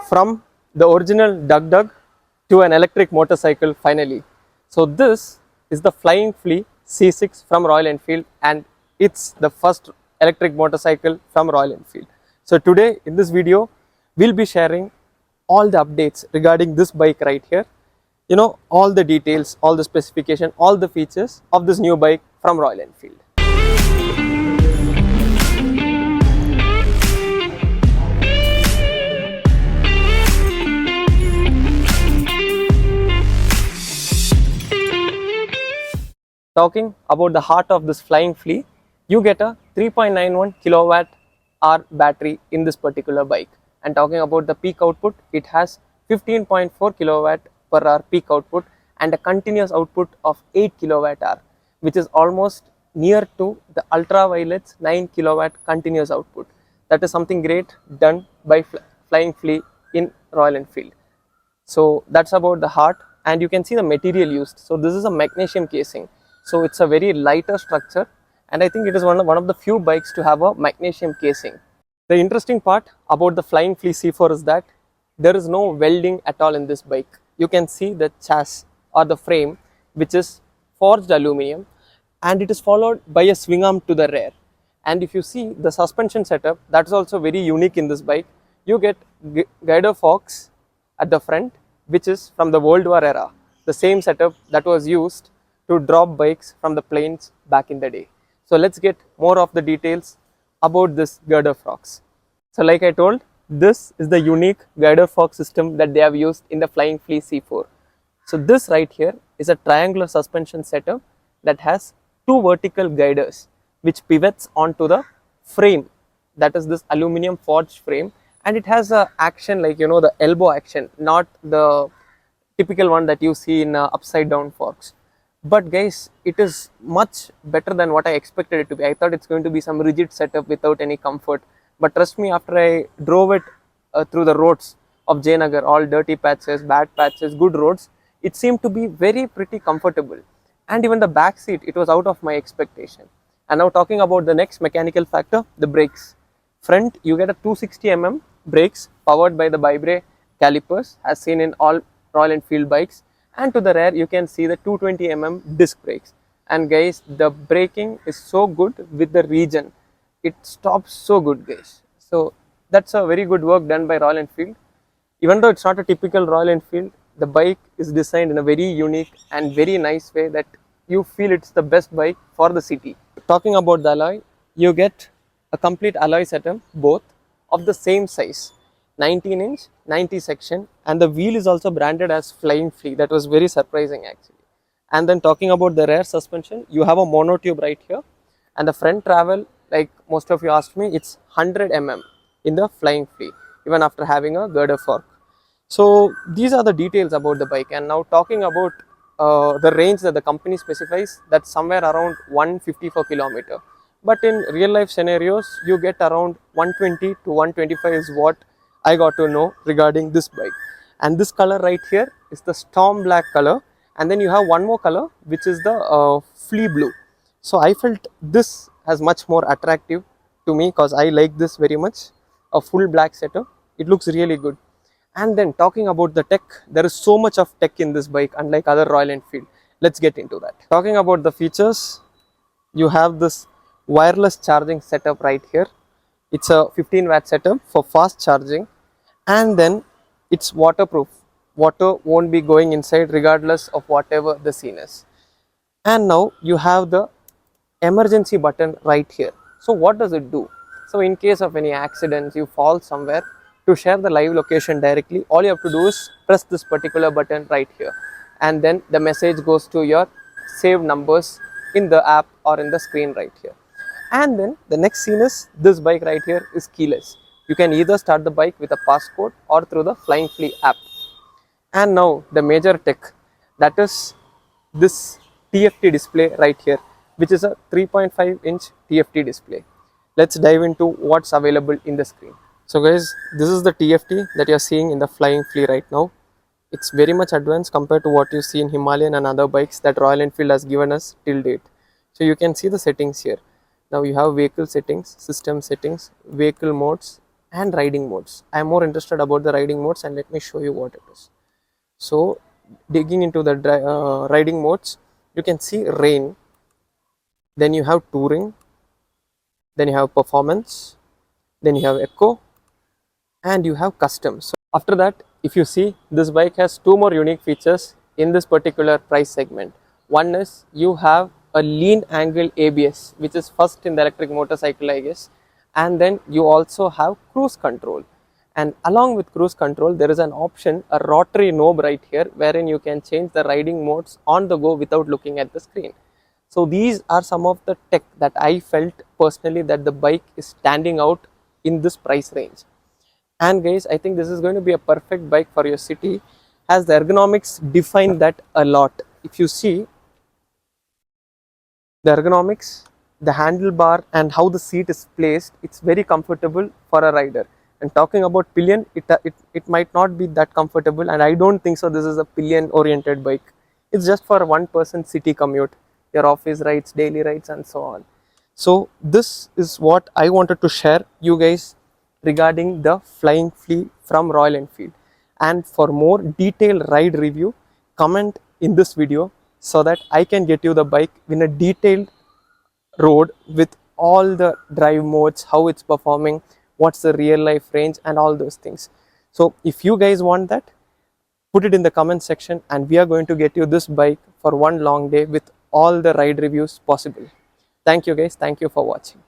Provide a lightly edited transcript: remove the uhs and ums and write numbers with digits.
from the original Dug to an electric motorcycle finally. So this is the Flying Flea C6 from Royal Enfield, and it's the first electric motorcycle from Royal Enfield. So today in this video we'll be sharing all the updates regarding this bike right here. You know, all the details, all the specification, all the features of this new bike from Royal Enfield. Talking about the heart of this Flying Flea, you get a 3.91 kilowatt hour battery in this particular bike. And talking about the peak output, it has 15.4 kilowatt per hour peak output and a continuous output of 8 kilowatt hour, which is almost near to the Ultraviolet's 9 kilowatt continuous output. That is something great done by Flying Flea in Royal Enfield. So that's about the heart, and you can see the material used. So this is a magnesium casing. So it's a very lighter structure, and I think it is one of the few bikes to have a magnesium casing. The interesting part about the Flying Flea C4 is that there is no welding at all in this bike. You can see the chassis or the frame, which is forged aluminum, and it is followed by a swing arm to the rear. And if you see the suspension setup, that's also very unique in this bike. You get Girder Fork at the front, which is from the World War era, the same setup that was used to drop bikes from the planes back in the day. So let's get more of the details about this Girder Forks. So like I told, this is the unique Girder Fork system that they have used in the Flying Flea C4. So this right here is a triangular suspension setup that has two vertical guiders which pivots onto the frame, that is this aluminum forged frame, and it has a action like, you know, the elbow action, not the typical one that you see in upside down forks. But guys, it is much better than what I expected it to be. I thought it's going to be some rigid setup without any comfort. But trust me, after I drove it through the roads of Jayanagar, all dirty patches, bad patches, good roads, it seemed to be very pretty comfortable. And even the back seat, it was out of my expectation. And now talking about the next mechanical factor, the brakes. Front, you get a 260 mm brakes powered by the bi-brake calipers as seen in all Royal Enfield bikes. And to the rear you can see the 220 mm disc brakes, and guys, the braking is so good with the region, it stops so good guys. So that's a very good work done by Royal Enfield. Even though it's not a typical Royal Enfield, the bike is designed in a very unique and very nice way that you feel it's the best bike for the city. Talking about the alloy, you get a complete alloy setup, both of the same size, 19-inch 90 section, and the wheel is also branded as Flying Flea. That was very surprising actually. And then talking about the rear suspension, you have a monotube right here, and the front travel, like most of you asked me, it's 100 mm in the Flying Flea even after having a Girder Fork. So these are the details about the bike. And now talking about the range that the company specifies, that's somewhere around 154 km, but in real life scenarios you get around 120 to 125 is what I got to know regarding this bike. And this color right here is the storm black color, and then you have one more color which is the flea blue. So I felt this has much more attractive to me because I like this very much, a full black setup. It looks really good. And then talking about the tech, there is so much of tech in this bike unlike other Royal Enfield. Let's get into that. Talking about the features, you have this wireless charging setup right here. It's a 15 watt setup for fast charging, and then it's waterproof. Water won't be going inside regardless of whatever the scene is. And now you have the emergency button right here. So what does it do? So in case of any accidents, you fall somewhere, to share the live location directly, all you have to do is press this particular button right here, and then the message goes to your saved numbers in the app or in the screen right here. And then the next scene is this bike right here is keyless. You can either start the bike with a passcode or through the Flying Flea app. And now the major tech, that is this TFT display right here, which is a 3.5-inch TFT display. Let's dive into what's available in the screen. So guys, this is the TFT that you're seeing in the Flying Flea right now. It's very much advanced compared to what you see in Himalayan and other bikes that Royal Enfield has given us till date. So you can see the settings here. Now you have vehicle settings, system settings, vehicle modes, and riding modes. I am more interested about the riding modes, and let me show you what it is. So digging into the riding modes, you can see rain, then you have touring, then you have performance, then you have eco, and you have custom. So after that, if you see, this bike has two more unique features in this particular price segment. One is you have a lean angle ABS, which is first in the electric motorcycle, I guess, and then you also have cruise control. And along with cruise control, there is an option, a rotary knob right here, wherein you can change the riding modes on the go without looking at the screen. So these are some of the tech that I felt personally that the bike is standing out in this price range. And guys, I think this is going to be a perfect bike for your city, as the ergonomics define that a lot. If you see the ergonomics, the handlebar and how the seat is placed, it's very comfortable for a rider. And talking about pillion, it might not be that comfortable, and I don't think so this is a pillion oriented bike. It's just for one person city commute, your office rides, daily rides and so on. So this is what I wanted to share you guys regarding the Flying Flea from Royal Enfield. And for more detailed ride review, comment in this video so that I can get you the bike in a detailed road with all the drive modes, how it's performing, what's the real life range and all those things. So if you guys want that, put it in the comment section and we are going to get you this bike for one long day with all the ride reviews possible. Thank you guys. Thank you for watching.